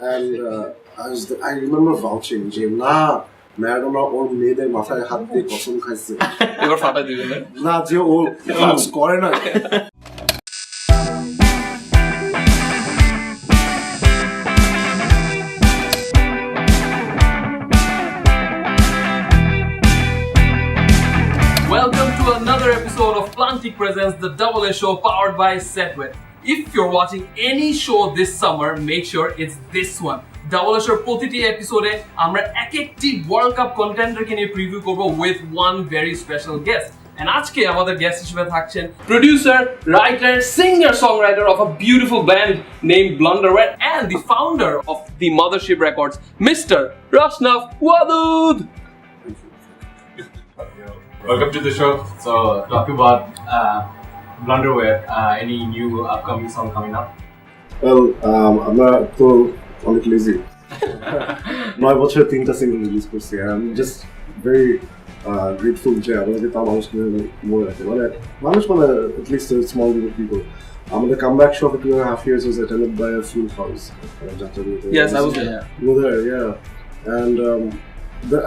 and I remember vouching যে না Maradona ওর মেয়েদের মাথায় হাত দিয়ে কসম খাইছে এবার ফাটাই দিবেন না যে ও কাজ করে না Welcome to another episode of Plaantik presents the Double A Show powered by Setway. If you're watching any show this summer, make sure it's this one. Double A Show প্রতিটি এপিসোডে আমরা এক-একটি ওয়ার্ল্ড কাপ কন্টেন্ডারকে নিয়ে preview করব with one very special guest. And আজকে আমাদের guest হিসেবে থাকছেন producer, writer, singer, songwriter of a beautiful band named Blunderware and the founder of the Mothership Records, Mr. Rushnaf. Wadud. Welcome to the show. So, talk about Blunderware. Any new upcoming song coming up? Well, আমরা তো অনেক lazy 9 বছরে 3টা single release করছি I'm just very grateful যে আমাদের তাও মানুষ মনে রাখে মানুষ at least a small group of people আমাদের comeback show for 2.5 years was attended by a full house. Yes, I was there. Yeah. And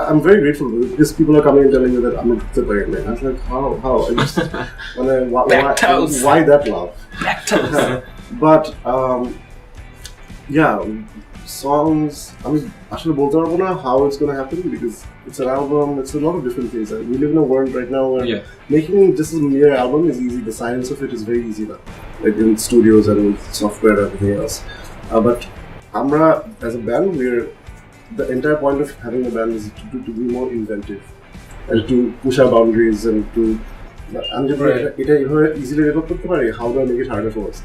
I'm very grateful because people are coming and telling me that I'm a good player. I was like, how? I just why that love? But yeah, songs. I mean, actually, I don't know how it's gonna happen because it's an album. It's a lot of different things. We live in a world right now where making just a mere album is easy. The science of it is very easy now, like in studios and with software and everything else. But Amra, as a band, the entire point of having a band is to be more inventive and to push our boundaries and to easily how do I make it harder for us?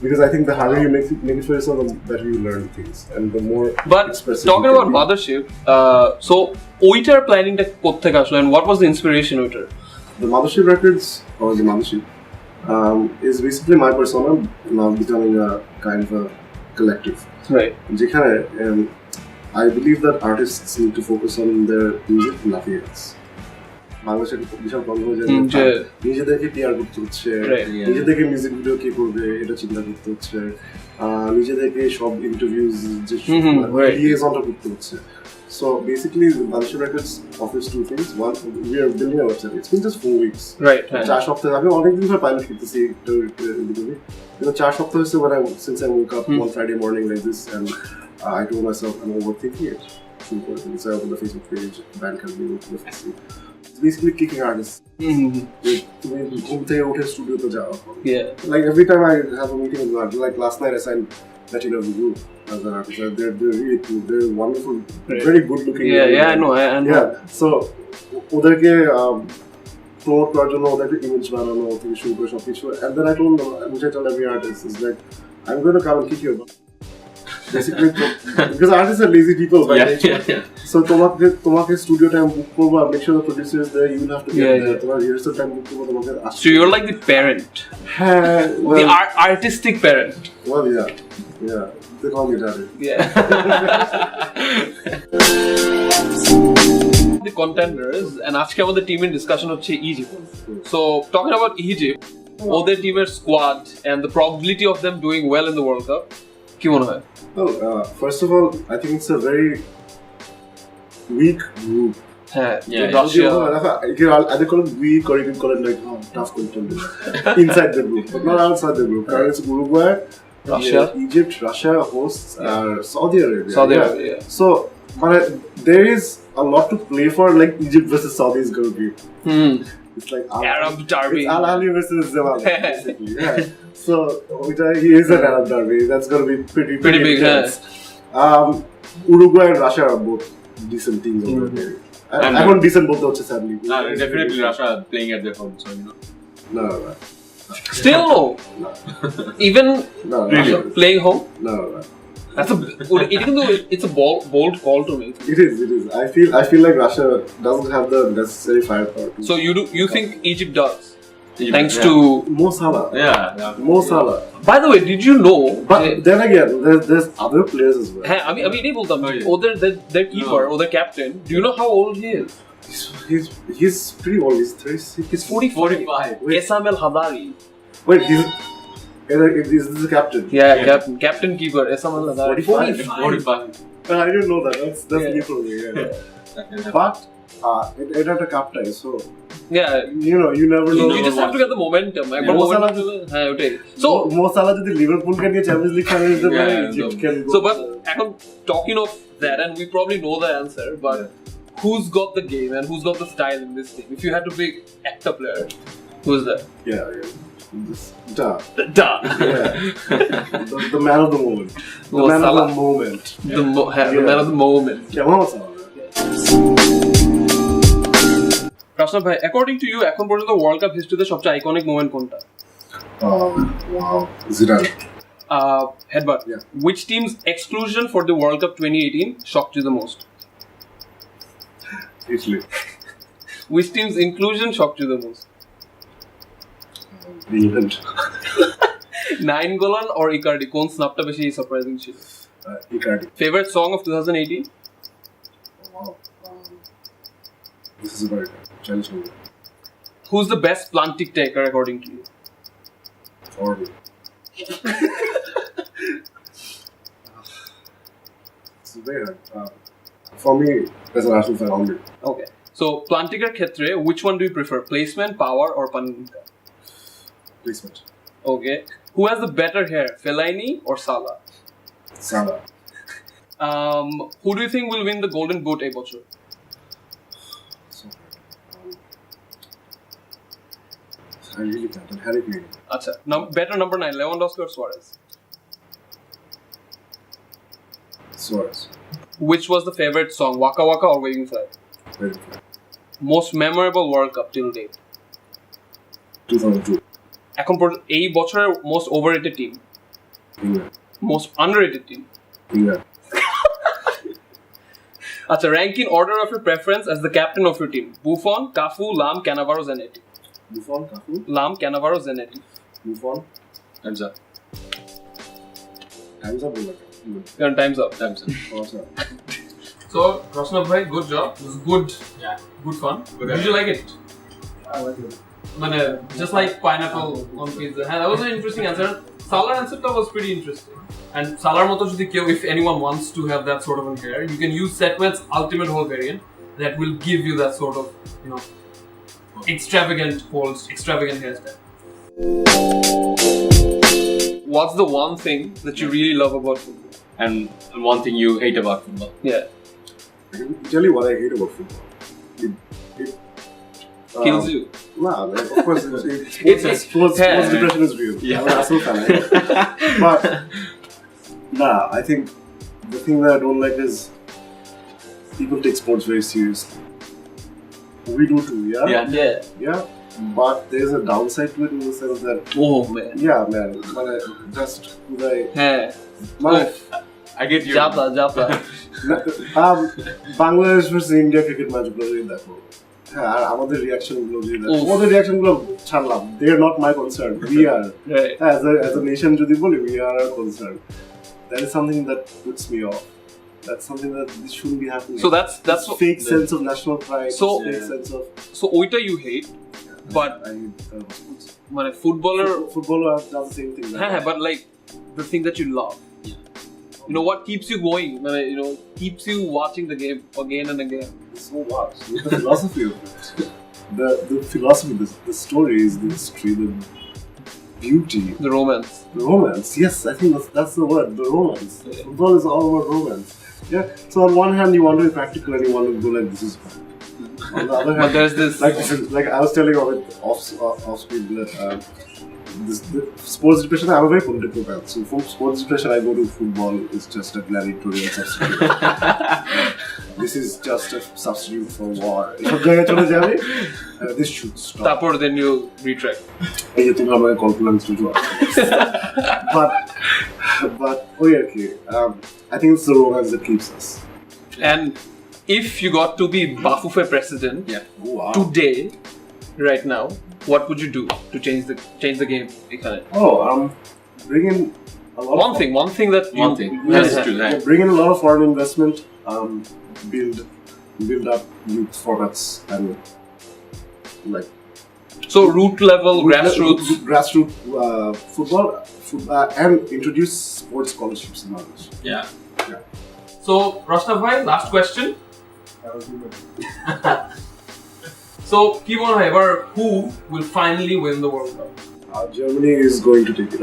Because I think the harder you make it for yourself, the better you learn things and the more expressive. But talking about Mothership, so oitar planning ta koththeke ashlo and what was the inspiration oitar? The Mothership Records or the Mothership is basically my persona now becoming a kind of a collective. Right. যেখানে I believe that artists need to focus on their music, nothing else. বাংলাদেশে বিশাল বন্ধ হয়ে যায় নিজেদেরকে TR করতে হচ্ছে নিজেদেরকে music video কি করবে এটা চিন্তা করতে হচ্ছে নিজেদেরকে সব ইন্টারভিউজ যে লিয়েজনটা করতে হচ্ছে So basically, Mothership Records offers two things. One, we are building a website. It's been just 4 weeks. Right. 4 সপ্তাহ আমি অনেকদিন ধরে পাইলট করতেছি কিন্তু 4 সপ্তাহ হচ্ছে since I woke up one Friday morning like this and I told myself I'm overthinking it. So I opened the Facebook page, Bandcamp, opened the Facebook. It's basically kicking artists. তুমি ঘুম থেকে উঠে স্টুডিওতে যাও like every time I have a meeting with them, like last night I signed Betty Love Group as an artist. They're really cool. They're wonderful, very good looking. I know. Yeah, so ওদেরকে promote করার জন্য ওদেরকে image বানানো থেকে শুরু করে সবকিছু and then I told them, which I told every artist is like I'm going to come and kick your butt. Basically, because artists are lazy people by nature. So তোমাকে studio time book করবো, make sure the producer is there. You will have to get there. তোমার rehearsal time book করবো, তোমাকে So you're like the parent. The artistic parent. Well, yeah. They call me daddy. Yeah. The contenders and আজকে আমাদের টিমের discussion হচ্ছে Egypt. So talking about Egypt, ওদের টিমের squad and the probability of them doing well in the World Cup. কি মনে হয়? Well, first of all, I think it's a very weak group. Russia. Either call it weak or you can call it like tough contenders inside the group, but not outside the group. It's a group where Russia, Egypt, Russia hosts Saudi Arabia. Yeah. So, but there is a lot to play for. Like Egypt versus Saudi is going to be. It's like Arab derby. It's Al Ahly versus Zamalek, basically. Yeah. So he is an Arab derby. That's going to be pretty big. Uruguay and Russia are both decent teams over there. I want decent both though, sadly. Definitely Russia playing at their home, so you know. No. Still no. Even really playing home. No. That's even though it's a bold call to make. It is. I feel like Russia doesn't have the necessary firepower. So you think Egypt does? Thanks to Mo Salah. Yeah. Mo Salah. By the way, did you know? But then again, there's other players as well. I mean, their keeper or their captain. Do you know how old he is? He's pretty old. He's 36. He's 45. Esam El Hadari. Wait, Is this the captain? Yeah, captain keeper. Someone like that. 45. I didn't know that. That's new for me. Yeah. But it had a captain, so yeah, you never know. You just have to get the momentum. So Mo Salah যদি লিভারপুলকে নিয়ে champions league ফাইনালে যেতে পারে, Egypt can go. So but এখন talking of that, and we probably know the answer, but who's got the game and who's got the style in this team? If you had to pick actor player, who's that? Yeah. Duh. Yeah. The man of the moment. The man of the moment. The man of the moment. Yeah, Mohamed Salah. Rushnaf bhai, according to you, এখন পর্যন্ত world cup হিস্ট্রিতে সবচেয়ে iconic moment কোনটা? Wow. Zidane. Headbutt. Yeah. Which team's exclusion for the World Cup 2018 shocked you the most? Italy. Which team's inclusion shocked you the most? England. Nainggolan or Icardi? কোন স্ন্যাপটা বেশি surprising ছিল? Icardi. Favorite song of 2018? Wow. This is a very challenging one. Who's the best Plaantik taker according to you? For me. It's very hard. For me, as an Arsenal fan only. Okay. So Plaantiker ক্ষেত্রে, which one do you prefer? Placement, power or Panenka? Placement. Okay. Who has the better hair? Fellaini or Salah? Salah. Who do you think will win the Golden Boot এই বছর? So I really can't. And Harry Kane. আচ্ছা, better number 9, Lewandowski or Suarez? Suarez. Which was the favorite song? Waka Waka or Waving Flag? Very fair. Most memorable World Cup till date? 2002. এখন এই বছরের most overrated team? England. Most underrated team? England. আচ্ছা, rank in order of your preference as the captain of your team. Buffon, Cafu, Lam, Cannavaro, Zanetti. Buffon, Cafu. Lam, Cannavaro, Zanetti. Buffon. Time's up. Time's up. Your time's up. Awesome. So, Rushnaf bhai, good job. It was good. Yeah. Good fun. Good Did you like it? I like it. Just like pineapple on pizza. And that was an interesting answer. Salah answer was pretty interesting. And Salah moto jodi keu, if anyone wants to have that sort of a hair, you can use Setwet's ultimate whole variant that will give you that sort of, extravagant hairstyle. What's the one thing that you really love about football? And one thing you hate about football? Yeah. I can tell you what I hate about football. It Kills you. Nah, man, of course, sports depression is real. Yeah. I'm an Arsenal fan. But, I think the thing that I don't like is people take sports very seriously. We do too, yeah? Yeah. But there's a downside to it in the sense that, Oh man. yeah, man, just I get you. Japla. Bangladesh versus India cricket match গুলো দেখো। হ্যাঁ, আর আমাদের reaction গুলো আমাদের reaction গুলো ছাড়লাম, they are not my concern, we are as a nation যদি বলি, we are our concern. That is something that puts me off. That's something that this shouldn't be happening. So that's fake sense of national pride. Fake sense of. So oita you hate, but footballer does the same thing. But like the thing that you love. What keeps you going? Keeps you watching the game again and again. So what? The philosophy of it. The philosophy, the stories, the history, the beauty. The romance. The romance. Yes, I think that's the word. The romance. Yeah. Football is all about romance. Yeah. So on one hand, you want to be practical and you want to go like this is fun. On the other hand, but there's this. Like I was telling Amit off screen that the sports depression. I'm a very political fan. So from sports depression, I go to football. It's just a gladiatorial substitute. This is just a substitute for war. This should stop. Tapor, then you retract. But okay. I think it's the romance that keeps us. And if you got to be Bafufe president today, right now, what would you do to change the game? Bring in a lot. One thing that you bring in a lot of foreign investment. Build up youth formats and so root level grassroots football. and introduce sports scholarships in Bangladesh. Yeah. Yeah. So, Rushnaf bhai, last question. So, কি মনে হয় এবার who will finally win the World Cup? Germany is going to take it.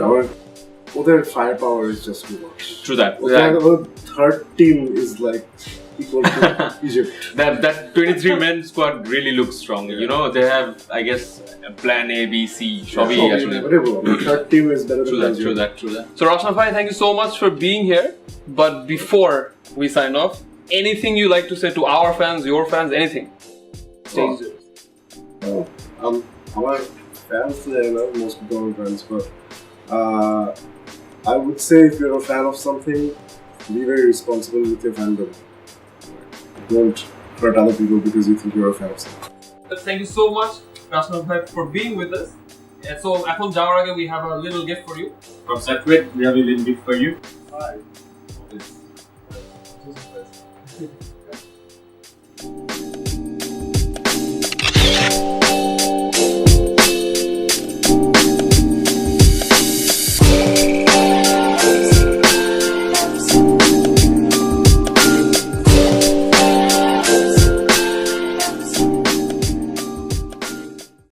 Their firepower is just too much. True that. Our third team is like equal to Egypt. That 23-man squad really looks strong. You know, they have, I guess, a plan A, B, C. Shabhi, Whatever. Third team is better than Belgium. True that. So, Rushnaf bhai, thank you so much for being here. But before we sign off, anything you like to say to our fans, your fans, anything? Stage is yours. Our fans, most people are fans, but I would say if you're a fan of something, be very responsible with your fandom. Don't hurt other people because you think you're a fan of something. Thank you so much, Rushnaf bhai, for being with us. And so, এখন যাওয়ার আগে we have a little gift for you. From Setwit, we have a little gift for you. Hi.